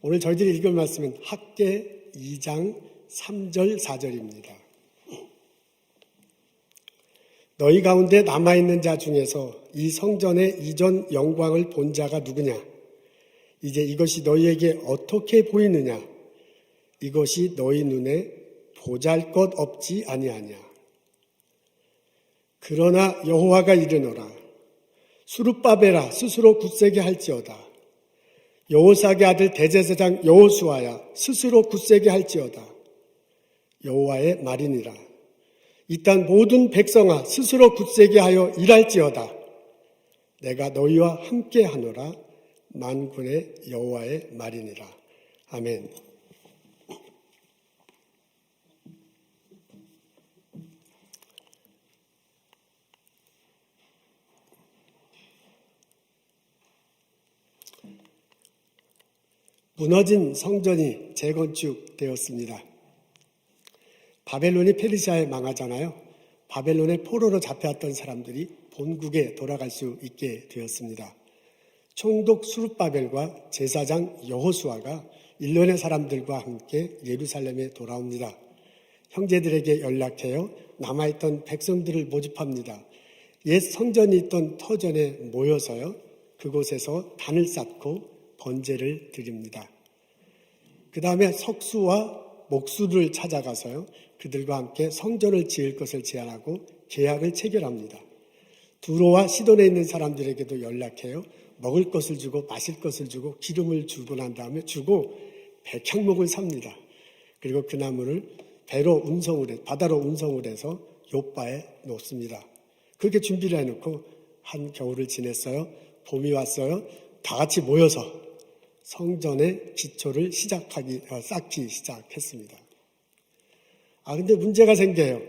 오늘 저희들이 읽을 말씀은 학개 2장 3절 4절입니다. 너희 가운데 남아있는 자 중에서 이 성전의 이전 영광을 본 자가 누구냐? 이제 이것이 너희에게 어떻게 보이느냐? 이것이 너희 눈에 보잘것없지 아니하냐? 그러나 여호와가 이르노라. 수룹바벨아 스스로 굳세게 할지어다. 여호사의 아들 대제사장 여호수아야 스스로 굳세게 할지어다. 여호와의 말이니라. 이 땅 모든 백성아 스스로 굳세게 하여 일할지어다. 내가 너희와 함께 하노라. 만군의 여호와의 말이니라. 아멘. 무너진 성전이 재건축되었습니다. 바벨론이 페르시아에 망하잖아요. 바벨론의 포로로 잡혀왔던 사람들이 본국에 돌아갈 수 있게 되었습니다. 총독 수룹바벨과 제사장 여호수아가 일론의 사람들과 함께 예루살렘에 돌아옵니다. 형제들에게 연락해요. 남아있던 백성들을 모집합니다. 옛 성전이 있던 터전에 모여서요. 그곳에서 단을 쌓고 번제를 드립니다. 그 다음에 석수와 목수를 찾아가서요. 그들과 함께 성전을 지을 것을 제안하고 계약을 체결합니다. 두로와 시돈에 있는 사람들에게도 연락해요. 먹을 것을 주고 마실 것을 주고 기름을 주고 난 다음에 주고 백향목을 삽니다. 그리고 그 나무를 바다로 운송을 해서 욥바에 놓습니다. 그렇게 준비를 해놓고 한 겨울을 지냈어요. 봄이 왔어요. 다 같이 모여서 성전의 기초를 쌓기 시작했습니다. 근데 문제가 생겨요.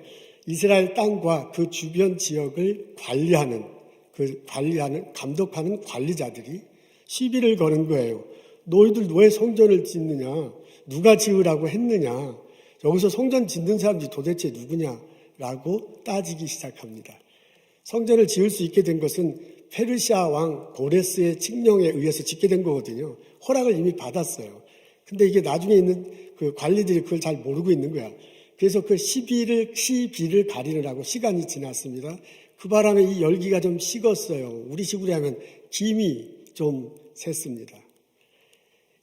이스라엘 땅과 그 주변 지역을 감독하는 관리자들이 시비를 거는 거예요. 너희들 왜 성전을 짓느냐? 누가 지으라고 했느냐? 여기서 성전 짓는 사람들이 도대체 누구냐라고 따지기 시작합니다. 성전을 지을 수 있게 된 것은 페르시아 왕 고레스의 칙령에 의해서 짓게 된 거거든요. 허락을 이미 받았어요. 근데 이게 나중에 있는 그 관리들이 그걸 잘 모르고 있는 거야. 그래서 그 시비를 가리느라고 시간이 지났습니다. 그 바람에 이 열기가 좀 식었어요. 우리 식으로 하면 김이 좀 샜습니다.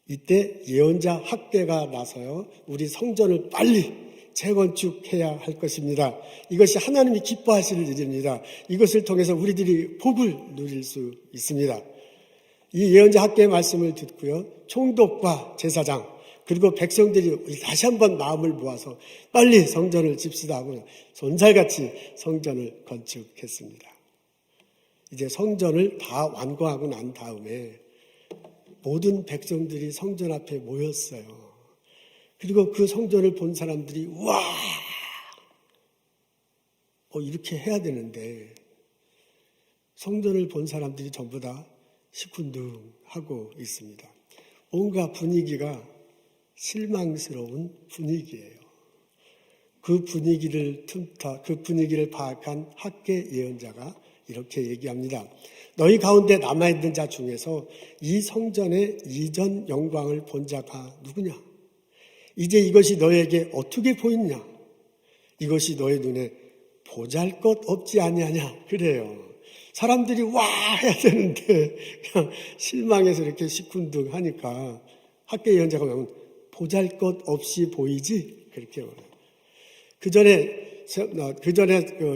이때 예언자 학개가 나서요. 우리 성전을 빨리 재건축해야 할 것입니다. 이것이 하나님이 기뻐하실 일입니다. 이것을 통해서 우리들이 복을 누릴 수 있습니다. 이 예언자 학개의 말씀을 듣고요. 총독과 제사장 그리고 백성들이 다시 한번 마음을 모아서 빨리 성전을 짓시다 하고 손살같이 성전을 건축했습니다. 이제 성전을 다 완공하고 난 다음에 모든 백성들이 성전 앞에 모였어요. 그리고 그 성전을 본 사람들이 와, 이렇게 해야 되는데 성전을 본 사람들이 전부 다 시큰둥하고 있습니다. 뭔가 분위기가 실망스러운 분위기예요. 그 분위기를 파악한 학개 예언자가 이렇게 얘기합니다. 너희 가운데 남아있는 자 중에서 이 성전의 이전 영광을 본 자가 누구냐? 이제 이것이 너에게 어떻게 보이냐? 이것이 너의 눈에 보잘것없지 아니하냐? 그래요. 사람들이 와 해야 되는데 그냥 실망해서 이렇게 시큰둥하니까 학개 예언자가 보면 보잘것없이 보이지? 그렇게 말해요.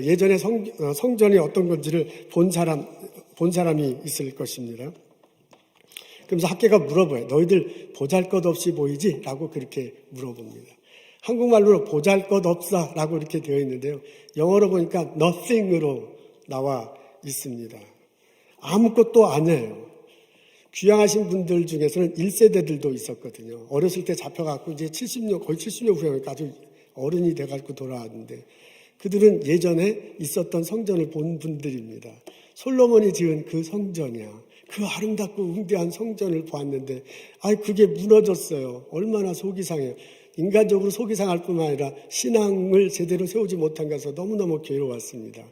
예전에 성전이 어떤 건지를 본 사람이 있을 것입니다. 그러면서 학개가 물어봐요. 너희들 보잘것없이 보이지? 라고 그렇게 물어봅니다. 한국말로 보잘것없어 라고 이렇게 되어 있는데요. 영어로 보니까 nothing으로 나와 있습니다. 아무것도 아니에요. 귀향하신 분들 중에서는 1세대들도 있었거든요. 어렸을 때 잡혀갖고 이제 거의 70년 후에 아주 어른이 돼갖고 돌아왔는데 그들은 예전에 있었던 성전을 본 분들입니다. 솔로몬이 지은 그 성전이야. 그 아름답고 웅대한 성전을 보았는데 그게 무너졌어요. 얼마나 속이 상해요. 인간적으로 속이 상할 뿐만 아니라 신앙을 제대로 세우지 못한 것에서 너무너무 괴로웠습니다.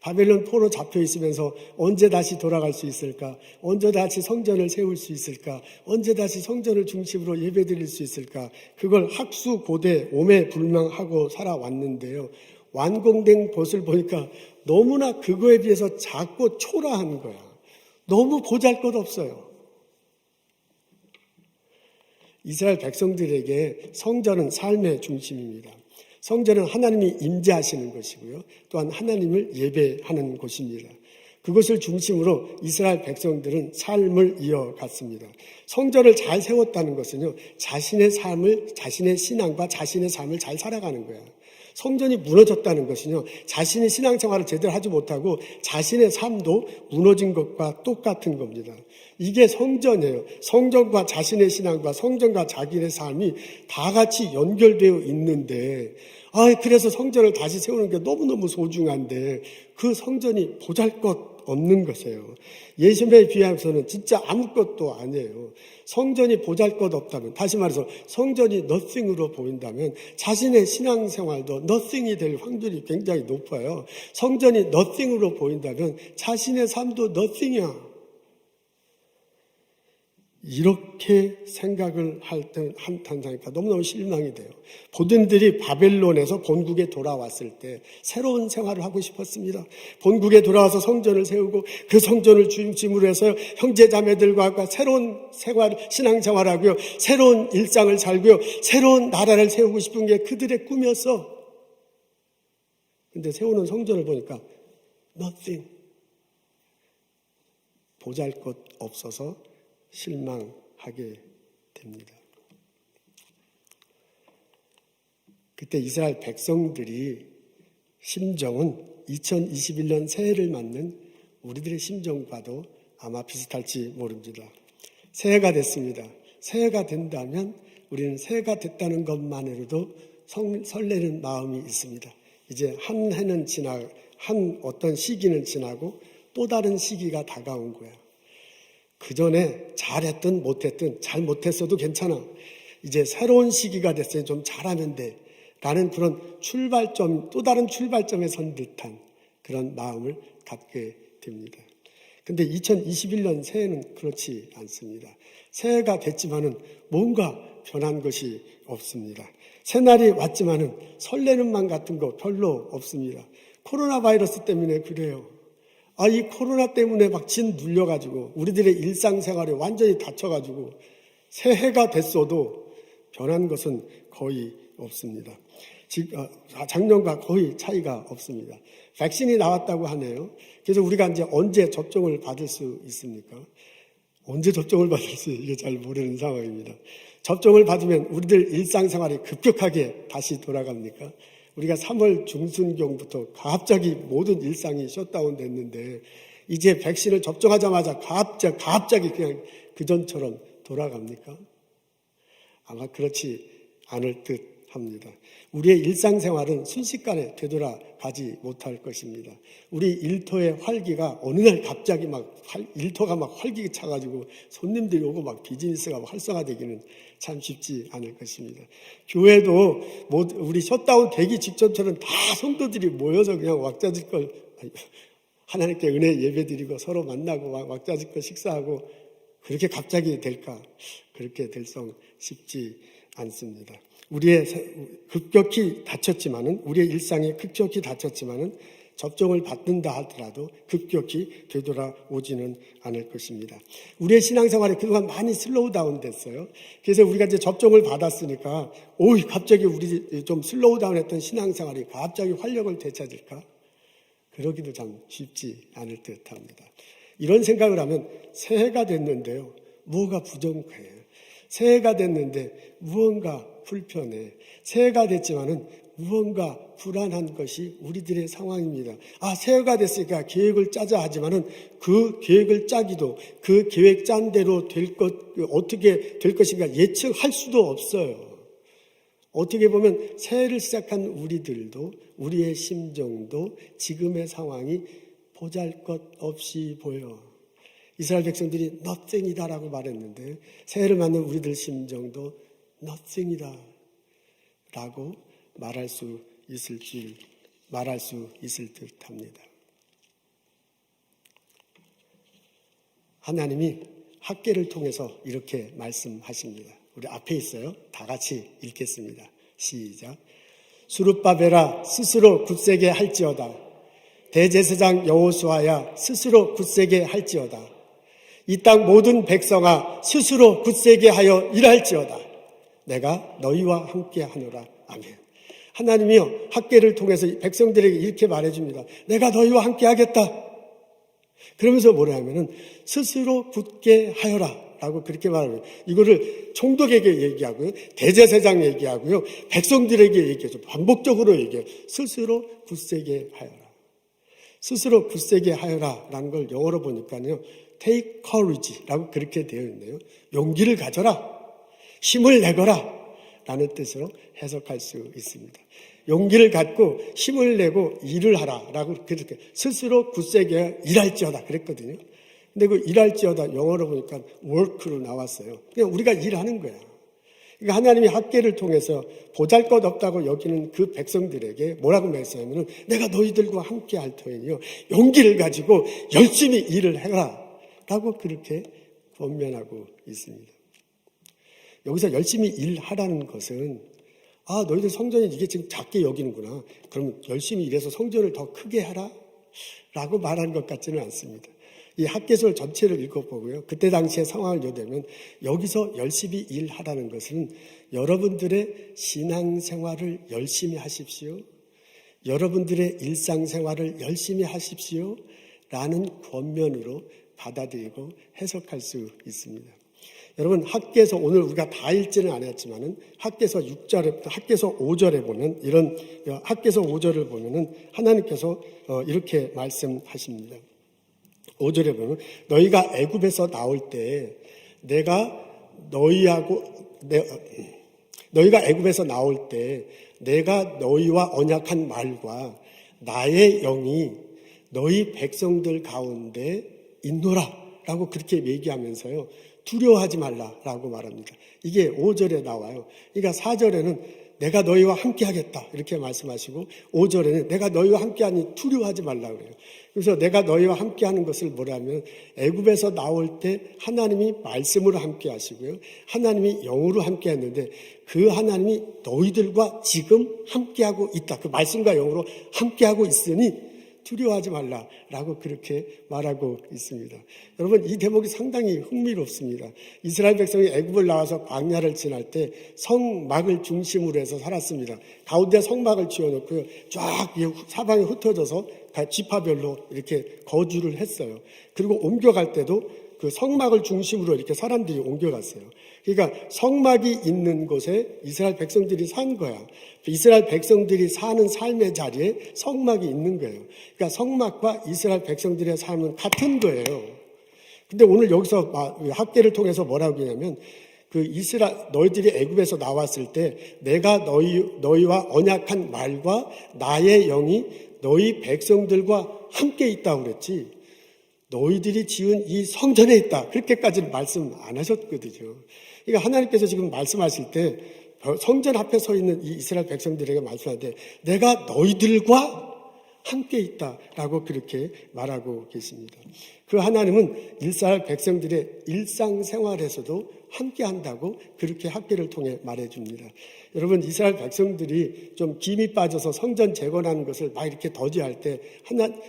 바벨론 포로 잡혀 있으면서 언제 다시 돌아갈 수 있을까? 언제 다시 성전을 세울 수 있을까? 언제 다시 성전을 중심으로 예배드릴 수 있을까? 그걸 학수고대 오매불망하고 살아왔는데요. 완공된 것을 보니까 너무나 그거에 비해서 작고 초라한 거야. 너무 보잘것없어요. 이스라엘 백성들에게 성전은 삶의 중심입니다. 성전은 하나님이 임재하시는 것이고요. 또한 하나님을 예배하는 곳입니다. 그것을 중심으로 이스라엘 백성들은 삶을 이어갔습니다. 성전을 잘 세웠다는 것은요, 자신의 삶을, 자신의 신앙과 자신의 삶을 잘 살아가는 거예요. 성전이 무너졌다는 것은요, 자신의 신앙생활을 제대로 하지 못하고 자신의 삶도 무너진 것과 똑같은 겁니다. 이게 성전이에요. 성전과 자신의 신앙과 성전과 자기의 삶이 다 같이 연결되어 있는데, 그래서 성전을 다시 세우는 게 너무너무 소중한데 그 성전이 보잘것없는 것이에요. 예수님에 비하면서는 진짜 아무것도 아니에요. 성전이 보잘것없다면, 다시 말해서 성전이 nothing으로 보인다면 자신의 신앙생활도 nothing이 될 확률이 굉장히 높아요. 성전이 nothing으로 보인다면 자신의 삶도 nothing이야. 이렇게 생각을 한다니까 너무너무 실망이 돼요. 본인들이 바벨론에서 본국에 돌아왔을 때 새로운 생활을 하고 싶었습니다. 본국에 돌아와서 성전을 세우고 그 성전을 중심으로 해서 형제자매들과 새로운 신앙생활을 하고요. 새로운 일상을 살고요. 새로운 나라를 세우고 싶은 게 그들의 꿈이었어. 근데 세우는 성전을 보니까 nothing. 보잘것 없어서 실망하게 됩니다. 그때 이스라엘 백성들이 심정은 2021년 새해를 맞는 우리들의 심정과도 아마 비슷할지 모릅니다. 새해가 됐습니다. 새해가 된다면 우리는 새해가 됐다는 것만으로도 설레는 마음이 있습니다. 이제 한 해는 한 어떤 시기는 지나고 또 다른 시기가 다가온 거야. 그 전에 잘했든 못했든 잘 못했어도 괜찮아. 이제 새로운 시기가 됐어요. 좀 잘하면 돼. 라는 그런 출발점, 또 다른 출발점에 선 듯한 그런 마음을 갖게 됩니다. 근데 2021년 새해는 그렇지 않습니다. 새해가 됐지만은 뭔가 변한 것이 없습니다. 새날이 왔지만은 설레는 맘 같은 거 별로 없습니다. 코로나 바이러스 때문에 그래요. 이 코로나 때문에 막 진 눌려가지고 우리들의 일상생활에 완전히 닫혀가지고 새해가 됐어도 변한 것은 거의 없습니다. 작년과 거의 차이가 없습니다. 백신이 나왔다고 하네요. 그래서 우리가 이제 언제 접종을 받을 수 있습니까? 언제 접종을 받을 수 이게 잘 모르는 상황입니다. 접종을 받으면 우리들 일상생활이 급격하게 다시 돌아갑니까? 우리가 3월 중순경부터 갑자기 모든 일상이 셧다운 됐는데 이제 백신을 접종하자마자 갑자기 그냥 그전처럼 돌아갑니까? 아마 그렇지 않을 듯 합니다. 우리의 일상생활은 순식간에 되돌아가지 못할 것입니다. 우리 일터의 활기가 어느 날 갑자기 일터가 활기가 차가지고 손님들이 오고 비즈니스가 활성화되기는 참 쉽지 않을 것입니다. 교회도 우리 셧다운 되기 직전처럼 다 성도들이 모여서 그냥 왁자지껄 하나님께 은혜 예배드리고 서로 만나고 왁자지껄 식사하고 그렇게 갑자기 될까? 그렇게 될성 쉽지 않습니다. 우리의 일상에 급격히 닫혔지만은 접종을 받는다 하더라도 급격히 되돌아오지는 않을 것입니다. 우리의 신앙생활이 그동안 많이 슬로우 다운 됐어요. 그래서 우리가 이제 접종을 받았으니까 갑자기 우리 좀 슬로우 다운 했던 신앙생활이 갑자기 활력을 되찾을까? 그러기도 참 쉽지 않을 듯 합니다. 이런 생각을 하면 새해가 됐는데요. 뭐가 부정해요. 새해가 됐는데 무언가 불편해. 새해가 됐지만은 무언가 불안한 것이 우리들의 상황입니다. 새해가 됐으니까 계획을 짜자 하지만은 그 계획을 짜기도 그 계획 짠 대로 어떻게 될 것인가 예측할 수도 없어요. 어떻게 보면 새해를 시작한 우리들도 우리의 심정도 지금의 상황이 보잘것없이 보여. 이스라엘 백성들이 nothing이다라고 말했는데 새해를 맞는 우리들 심정도 nothing이다 라고 말할 수 있을 듯합니다. 하나님이 학계를 통해서 이렇게 말씀하십니다. 우리 앞에 있어요. 다 같이 읽겠습니다. 시작. 수룹바벨아 스스로 굳세게 할지어다. 대제사장 여호수아야 스스로 굳세게 할지어다. 이 땅 모든 백성아 스스로 굳세게 하여 일할지어다. 내가 너희와 함께 하노라. 아멘. 하나님이요 학계를 통해서 백성들에게 이렇게 말해줍니다. 내가 너희와 함께 하겠다. 그러면서 뭐라 하면은 스스로 굳게 하여라 라고 그렇게 말합니다. 이거를 총독에게 얘기하고요, 대제사장 얘기하고요, 백성들에게 얘기해서 반복적으로 얘기해요. 스스로 굳세게 하여라. 스스로 굳세게 하여라 라는 걸 영어로 보니까요, take courage 라고 그렇게 되어 있네요. 용기를 가져라, 힘을 내거라 라는 뜻으로 해석할 수 있습니다. 용기를 갖고 힘을 내고 일을 하라 라고 그렇게 스스로 굳세게 일할지어다 그랬거든요. 근데 그 일할지어다 영어로 보니까 work로 나왔어요. 그냥 우리가 일하는 거야. 그러니까 하나님이 학계를 통해서 보잘것없다고 여기는 그 백성들에게 뭐라고 말씀하냐면 내가 너희들과 함께 할 터이니요 용기를 가지고 열심히 일을 해라 라고 그렇게 권면하고 있습니다. 여기서 열심히 일하라는 것은 너희들 성전이 이게 지금 작게 여기는구나. 그러면 열심히 일해서 성전을 더 크게 하라 라고 말하는 것 같지는 않습니다. 이 학개설 전체를 읽어보고요. 그때 당시의 상황을 요되면 여기서 열심히 일하라는 것은 여러분들의 신앙생활을 열심히 하십시오. 여러분들의 일상생활을 열심히 하십시오. 라는 권면으로 받아들이고 해석할 수 있습니다. 여러분 학개서 오늘 우리가 다 읽지는 않았지만은 학개서 6절에 학개서 5절에 보면 이런 학개서 5절을 보면은 하나님께서 이렇게 말씀하십니다. 5절에 보면 너희가 애굽에서 나올 때 너희가 애굽에서 나올 때 내가 너희와 언약한 말과 나의 영이 너희 백성들 가운데 있노라 라고 그렇게 얘기하면서요. 두려워하지 말라라고 말합니다. 이게 5절에 나와요. 그러니까 4절에는 내가 너희와 함께 하겠다 이렇게 말씀하시고 5절에는 내가 너희와 함께하니 두려워하지 말라 그래요. 그래서 내가 너희와 함께하는 것을 뭐라면 애굽에서 나올 때 하나님이 말씀으로 함께 하시고요. 하나님이 영으로 함께 했는데 그 하나님이 너희들과 지금 함께하고 있다. 그 말씀과 영으로 함께하고 있으니 두려워하지 말라라고 그렇게 말하고 있습니다. 여러분 이 대목이 상당히 흥미롭습니다. 이스라엘 백성이 애굽을 나와서 광야를 지날 때 성막을 중심으로 해서 살았습니다. 가운데 성막을 지어놓고요. 쫙 사방에 흩어져서 지파별로 이렇게 거주를 했어요. 그리고 옮겨갈 때도 그 성막을 중심으로 이렇게 사람들이 옮겨갔어요. 그러니까 성막이 있는 곳에 이스라엘 백성들이 산 거야. 이스라엘 백성들이 사는 삶의 자리에 성막이 있는 거예요. 그러니까 성막과 이스라엘 백성들의 삶은 같은 거예요. 근데 오늘 여기서 학계를 통해서 뭐라고 하냐면 너희들이 애굽에서 나왔을 때 내가 너희와 언약한 말과 나의 영이 너희 백성들과 함께 있다고 그랬지. 너희들이 지은 이 성전에 있다. 그렇게까지는 말씀 안 하셨거든요. 그러니까 하나님께서 지금 말씀하실 때 성전 앞에 서 있는 이 이스라엘 백성들에게 말씀할 때 내가 너희들과 함께 있다라고 그렇게 말하고 계십니다. 그 하나님은 이스라엘 백성들의 일상생활에서도 함께 한다고 그렇게 학계를 통해 말해줍니다. 여러분 이스라엘 백성들이 좀 김이 빠져서 성전 재건하는 것을 막 이렇게 더디할 때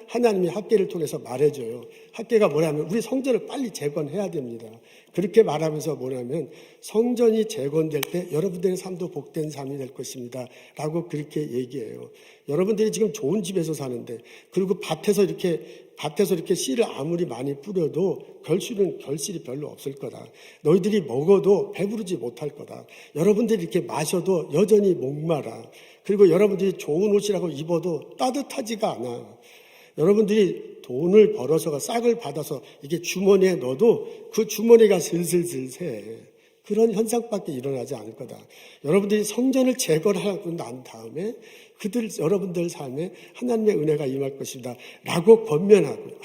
하나님이 학계를 통해서 말해줘요. 학계가 뭐냐면 우리 성전을 빨리 재건해야 됩니다. 그렇게 말하면서 뭐냐면 성전이 재건될 때 여러분들의 삶도 복된 삶이 될 것입니다. 라고 그렇게 얘기해요. 여러분들이 지금 좋은 집에서 사는데 그리고 밭에서 이렇게 씨를 아무리 많이 뿌려도 결실이 별로 없을 거다. 너희들이 먹어도 배부르지 못할 거다. 여러분들이 이렇게 마셔도 여전히 목마라. 그리고 여러분들이 좋은 옷이라고 입어도 따뜻하지가 않아. 여러분들이 돈을 벌어서 싹을 받아서 이게 주머니에 넣어도 그 주머니가 슬슬슬 새. 그런 현상밖에 일어나지 않을 거다. 여러분들이 성전을 재건하고 난 다음에 여러분들 삶에 하나님의 은혜가 임할 것이다 라고 권면하고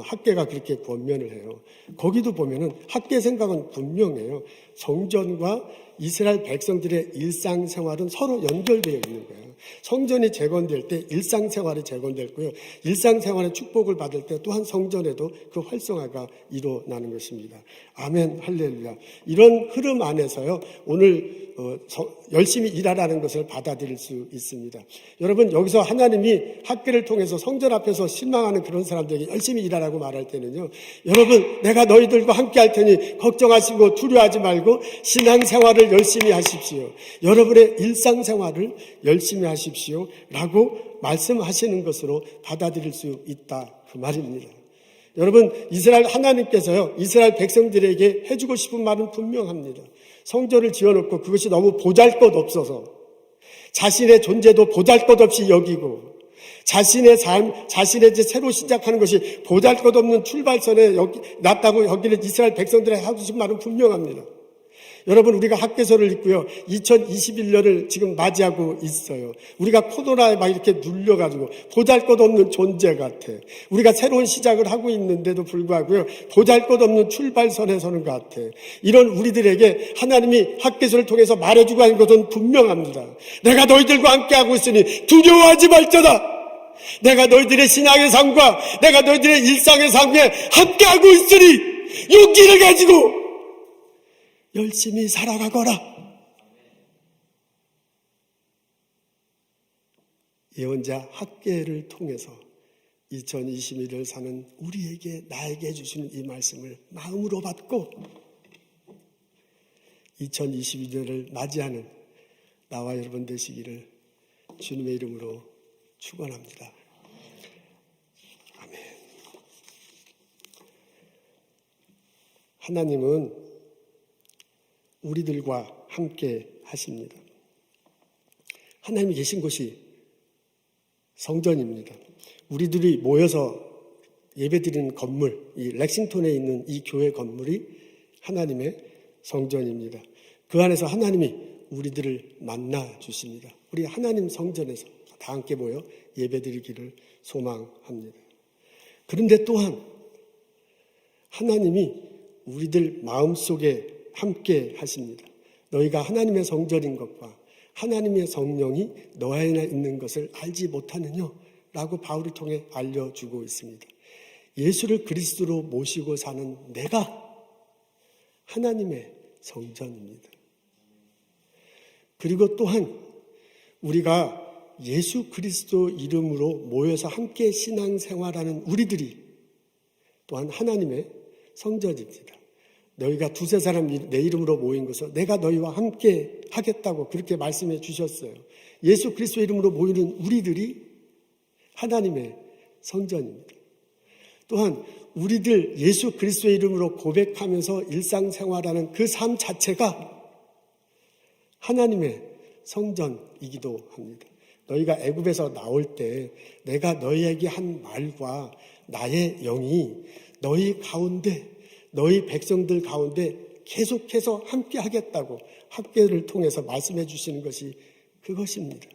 학계가 그렇게 권면을 해요. 거기도 보면은 학계 생각은 분명해요. 성전과 이스라엘 백성들의 일상생활은 서로 연결되어 있는 거예요. 성전이 재건될 때 일상생활이 재건됐고요. 일상생활의 축복을 받을 때 또한 성전에도 그 활성화가 일어나는 것입니다. 아멘, 할렐루야. 이런 흐름 안에서요, 오늘 열심히 일하라는 것을 받아들일 수 있습니다. 여러분, 여기서 하나님이 학교를 통해서 성전 앞에서 실망하는 그런 사람들에게 열심히 일하라고 말할 때는요, 여러분, 내가 너희들과 함께 할 테니 걱정하시고 두려워하지 말고 신앙생활을 열심히 하십시오. 여러분의 일상생활을 열심히 하십시오 라고 말씀하시는 것으로 받아들일 수 있다, 그 말입니다. 여러분, 하나님께서요, 이스라엘 백성들에게 해주고 싶은 말은 분명합니다. 성전을 지어놓고 그것이 너무 보잘것없어서 자신의 존재도 보잘것없이 여기고 자신의 삶, 자신의 이제 새로 시작하는 것이 보잘것없는 출발선에 놨다고 여기는 이스라엘 백성들의 하고 싶은 말은 분명합니다. 여러분, 우리가 학개서를 읽고요, 2021년을 지금 맞이하고 있어요. 우리가 코로나에 막 이렇게 눌려가지고 보잘것없는 존재 같아. 우리가 새로운 시작을 하고 있는데도 불구하고요, 보잘것없는 출발선에 서는 것 같아. 이런 우리들에게 하나님이 학개서를 통해서 말해주고 하는 것은 분명합니다. 내가 너희들과 함께하고 있으니 두려워하지 말자다. 내가 너희들의 신앙의 삶과 내가 너희들의 일상의 삶에 함께하고 있으니 용기를 가지고 열심히 살아가거라. 예언자 학개를 통해서 2021을 사는 우리에게, 나에게 해주시는 이 말씀을 마음으로 받고 2022년을 맞이하는 나와 여러분 되시기를 주님의 이름으로 축원합니다. 아멘. 하나님은 우리들과 함께 하십니다. 하나님이 계신 곳이 성전입니다. 우리들이 모여서 예배드리는 건물, 이 렉싱턴에 있는 이 교회 건물이 하나님의 성전입니다. 그 안에서 하나님이 우리들을 만나 주십니다. 우리 하나님 성전에서 다 함께 모여 예배드리기를 소망합니다. 그런데 또한 하나님이 우리들 마음속에 함께 하십니다. 너희가 하나님의 성전인 것과 하나님의 성령이 너 안에 있는 것을 알지 못하느냐? 라고 바울을 통해 알려주고 있습니다. 예수를 그리스도로 모시고 사는 내가 하나님의 성전입니다. 그리고 또한 우리가 예수 그리스도 이름으로 모여서 함께 신앙생활하는 우리들이 또한 하나님의 성전입니다. 너희가 두세 사람 내 이름으로 모인 것을 내가 너희와 함께 하겠다고 그렇게 말씀해 주셨어요. 예수 그리스도 이름으로 모이는 우리들이 하나님의 성전입니다. 또한 우리들 예수 그리스도의 이름으로 고백하면서 일상생활하는 그 삶 자체가 하나님의 성전이기도 합니다. 너희가 애굽에서 나올 때 내가 너희에게 한 말과 나의 영이 너희 가운데, 너희 백성들 가운데 계속해서 함께 하겠다고 학교를 통해서 말씀해 주시는 것이 그것입니다.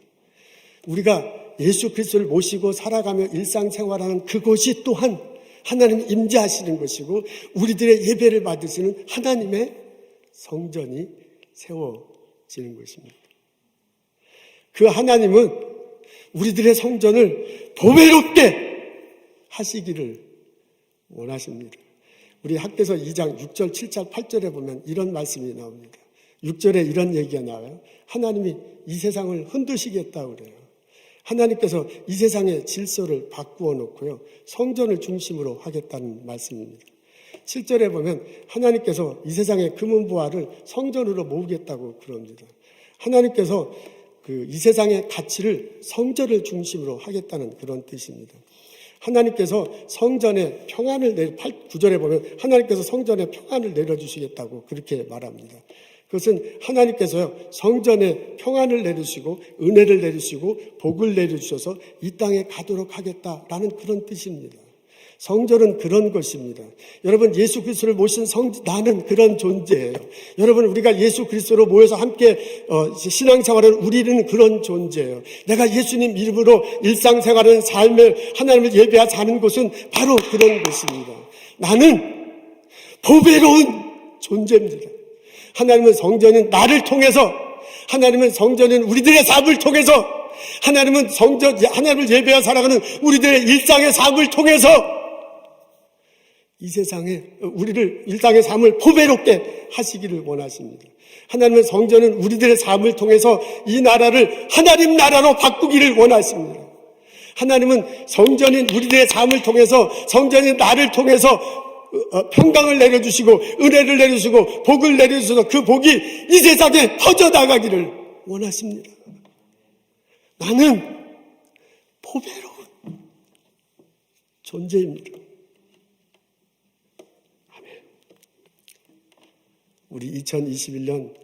우리가 예수 그리스도를 모시고 살아가며 일상생활하는 그곳이 또한 하나님 임재하시는 것이고 우리들의 예배를 받으시는 하나님의 성전이 세워지는 것입니다. 그 하나님은 우리들의 성전을 보배롭게 하시기를 원하십니다. 우리 학개서 2장 6절, 7절, 8절에 보면 이런 말씀이 나옵니다. 6절에 이런 얘기가 나와요. 하나님이 이 세상을 흔드시겠다고 그래요. 하나님께서 이 세상의 질서를 바꾸어 놓고요, 성전을 중심으로 하겠다는 말씀입니다. 7절에 보면 하나님께서 이 세상의 금은보화를 성전으로 모으겠다고 그럽니다. 하나님께서 이 세상의 가치를 성전을 중심으로 하겠다는 그런 뜻입니다. 하나님께서 성전에 평안을 9절에 보면 하나님께서 성전에 평안을 내려주시겠다고 그렇게 말합니다. 그것은 하나님께서요, 성전에 평안을 내리시고 은혜를 내리시고 복을 내려주셔서 이 땅에 가도록 하겠다라는 그런 뜻입니다. 성전은 그런 것입니다. 여러분, 예수 그리스도를 모신 나는 그런 존재예요. 여러분, 우리가 예수 그리스도로 모여서 함께 신앙생활을 우리는 그런 존재예요. 내가 예수님 이름으로 일상생활하는 삶을 하나님을 예배하지 않은 곳은 바로 그런 곳입니다. 나는 보배로운 존재입니다. 하나님은 성전은 나를 통해서, 하나님은 성전은 우리들의 삶을 통해서, 하나님은 하나님을 예배하며 살아가는 우리들의 일상의 삶을 통해서 이 세상에 우리를 일상의 삶을 보배롭게 하시기를 원하십니다. 하나님은 성전은 우리들의 삶을 통해서 이 나라를 하나님 나라로 바꾸기를 원하십니다. 하나님은 성전인 우리들의 삶을 통해서, 성전인 나를 통해서 평강을 내려주시고 은혜를 내려주시고 복을 내려주셔서 그 복이 이 세상에 퍼져나가기를 원하십니다. 나는 보배로운 존재입니다. 우리 2021년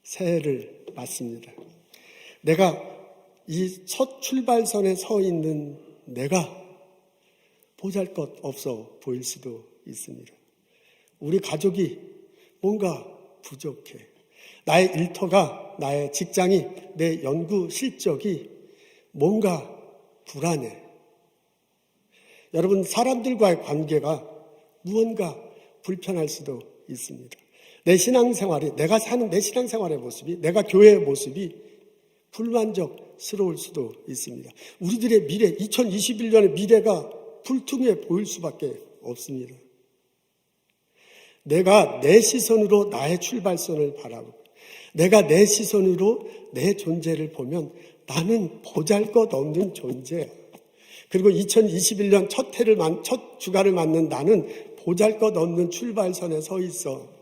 새해를 맞습니다. 내가 이 첫 출발선에 서 있는 내가 보잘것 없어 보일 수도 있습니다. 우리 가족이 뭔가 부족해. 나의 일터가, 나의 직장이, 내 연구 실적이 뭔가 불안해. 여러분, 사람들과의 관계가 무언가 불편할 수도 있습니다. 내 신앙생활이, 내가 사는 내 신앙생활의 모습이, 내가 교회의 모습이 불만족스러울 수도 있습니다. 우리들의 미래, 2021년의 미래가 불투명해 보일 수밖에 없습니다. 내가 내 시선으로 나의 출발선을 바라보고, 내가 내 시선으로 내 존재를 보면 나는 보잘것없는 존재야. 그리고 2021년 첫 주간을 맞는 나는 보잘것없는 출발선에 서 있어.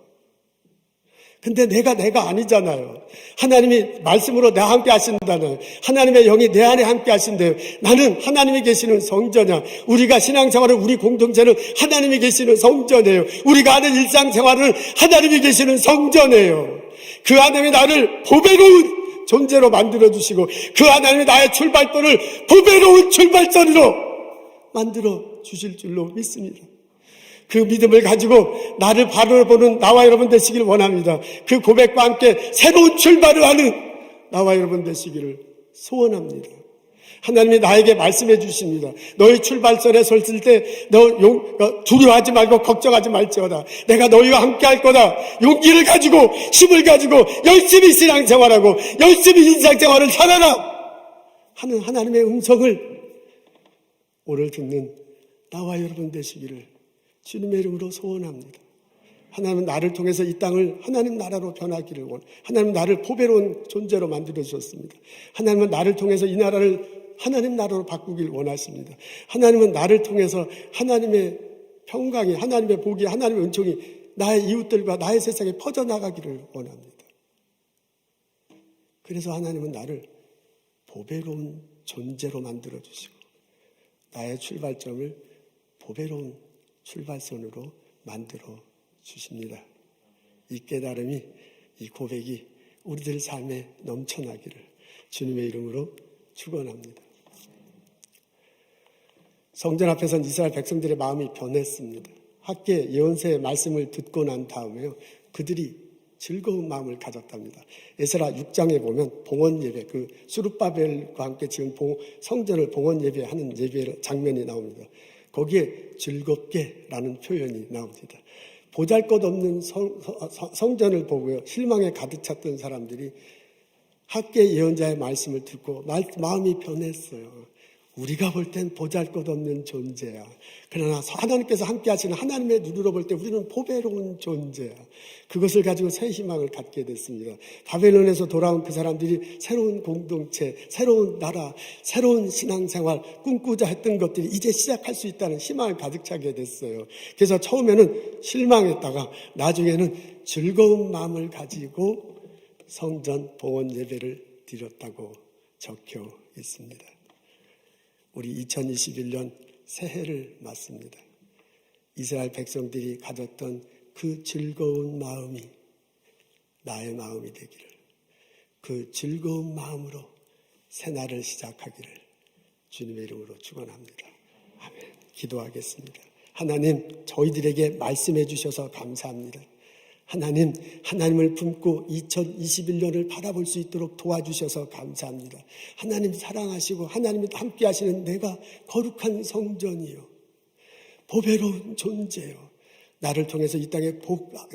근데 내가 아니잖아요. 하나님이 말씀으로 나와 함께 하신다는, 하나님의 영이 내 안에 함께 하신대요. 나는 하나님이 계시는 성전이야. 우리가 신앙생활은, 우리 공동체는 하나님이 계시는 성전이에요. 우리가 하는 일상생활은 하나님이 계시는 성전이에요. 그 하나님이 나를 보배로운 존재로 만들어주시고, 그 하나님이 나의 출발선을 보배로운 출발선으로 만들어 주실 줄로 믿습니다. 그 믿음을 가지고 나를 바라보는 나와 여러분 되시기를 원합니다. 그 고백과 함께 새로운 출발을 하는 나와 여러분 되시기를 소원합니다. 하나님이 나에게 말씀해 주십니다. 너희 출발선에 섰을 때 너 두려워하지 말고 걱정하지 말지어다. 내가 너희와 함께 할 거다. 용기를 가지고 힘을 가지고 열심히 신앙생활하고 열심히 인생생활을 살아라 하는 하나님의 음성을 오늘 듣는 나와 여러분 되시기를 주님의 이름으로 소원합니다. 하나님은 나를 통해서 이 땅을 하나님 나라로 변하기를 하나님은 나를 보배로운 존재로 만들어 주셨습니다. 하나님은 나를 통해서 이 나라를 하나님 나라로 바꾸길 원하십니다. 하나님은 나를 통해서 하나님의 평강이, 하나님의 복이, 하나님의 은총이 나의 이웃들과 나의 세상에 퍼져나가기를 원합니다. 그래서 하나님은 나를 보배로운 존재로 만들어 주시고 나의 출발점을 보배로운 출발선으로 만들어 주십니다. 이 깨달음이, 이 고백이 우리들 삶에 넘쳐나기를 주님의 이름으로 축원합니다. 성전 앞에선 이스라엘 백성들의 마음이 변했습니다. 학계 예언서의 말씀을 듣고 난 다음에요, 그들이 즐거운 마음을 가졌답니다. 에스라 6장에 보면 봉헌 예배, 그 수룹바벨과 함께 지은 성전을 봉헌 예배하는 예배 장면이 나옵니다. 거기에 즐겁게라는 표현이 나옵니다. 보잘것없는 성전을 보고요, 실망에 가득 찼던 사람들이 학계 예언자의 말씀을 듣고 마음이 변했어요. 우리가 볼 땐 보잘것없는 존재야. 그러나 하나님께서 함께 하시는 하나님의 눈으로 볼 때 우리는 보배로운 존재야. 그것을 가지고 새 희망을 갖게 됐습니다. 바벨론에서 돌아온 그 사람들이 새로운 공동체, 새로운 나라, 새로운 신앙생활 꿈꾸자 했던 것들이 이제 시작할 수 있다는 희망을 가득 차게 됐어요. 그래서 처음에는 실망했다가 나중에는 즐거운 마음을 가지고 성전 봉헌 예배를 드렸다고 적혀 있습니다. 우리 2021년 새해를 맞습니다. 이스라엘 백성들이 가졌던 그 즐거운 마음이 나의 마음이 되기를, 그 즐거운 마음으로 새날을 시작하기를 주님의 이름으로 축원합니다. 아멘. 기도하겠습니다. 하나님, 저희들에게 말씀해 주셔서 감사합니다. 하나님, 하나님을 품고 2021년을 바라볼 수 있도록 도와주셔서 감사합니다. 하나님 사랑하시고 하나님이 함께 하시는 내가 거룩한 성전이요, 보배로운 존재요, 나를 통해서 이 땅에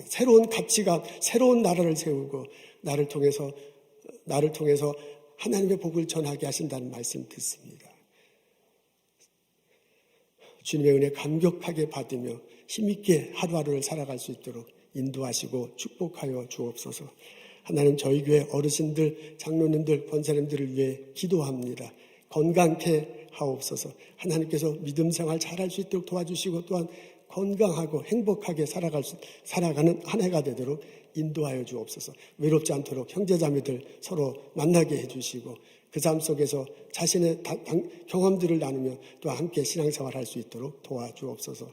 새로운 가치가, 새로운 나라를 세우고 나를 통해서 하나님의 복을 전하게 하신다는 말씀 듣습니다. 주님의 은혜 감격하게 받으며 힘있게 하루하루를 살아갈 수 있도록 인도하시고 축복하여 주옵소서. 하나님, 저희 교회 어르신들, 장로님들, 권사님들을 위해 기도합니다. 건강케 하옵소서. 하나님께서 믿음 생활 잘할 수 있도록 도와주시고 또한 건강하고 행복하게 살아가는 한 해가 되도록 인도하여 주옵소서. 외롭지 않도록 형제자매들 서로 만나게 해주시고 그 삶 속에서 자신의 경험들을 나누며 또 함께 신앙생활할 수 있도록 도와주옵소서.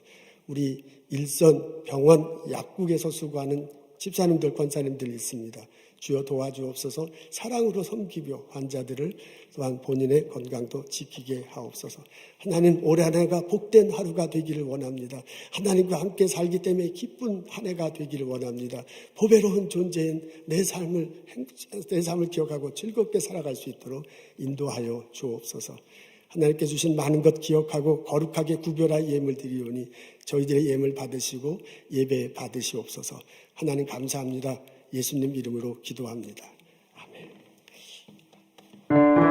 우리 일선 병원 약국에서 수고하는 집사님들, 권사님들 있습니다. 주여 도와주옵소서. 사랑으로 섬기며 환자들을 또한 본인의 건강도 지키게 하옵소서. 하나님, 올해 한 해가 복된 하루가 되기를 원합니다. 하나님과 함께 살기 때문에 기쁜 한 해가 되기를 원합니다. 보배로운 존재인 내 삶을 기억하고 즐겁게 살아갈 수 있도록 인도하여 주옵소서. 하나님께 주신 많은 것 기억하고 거룩하게 구별하여 예물 드리오니 저희들의 예물 받으시고 예배 받으시옵소서. 하나님 감사합니다. 예수님 이름으로 기도합니다. 아멘.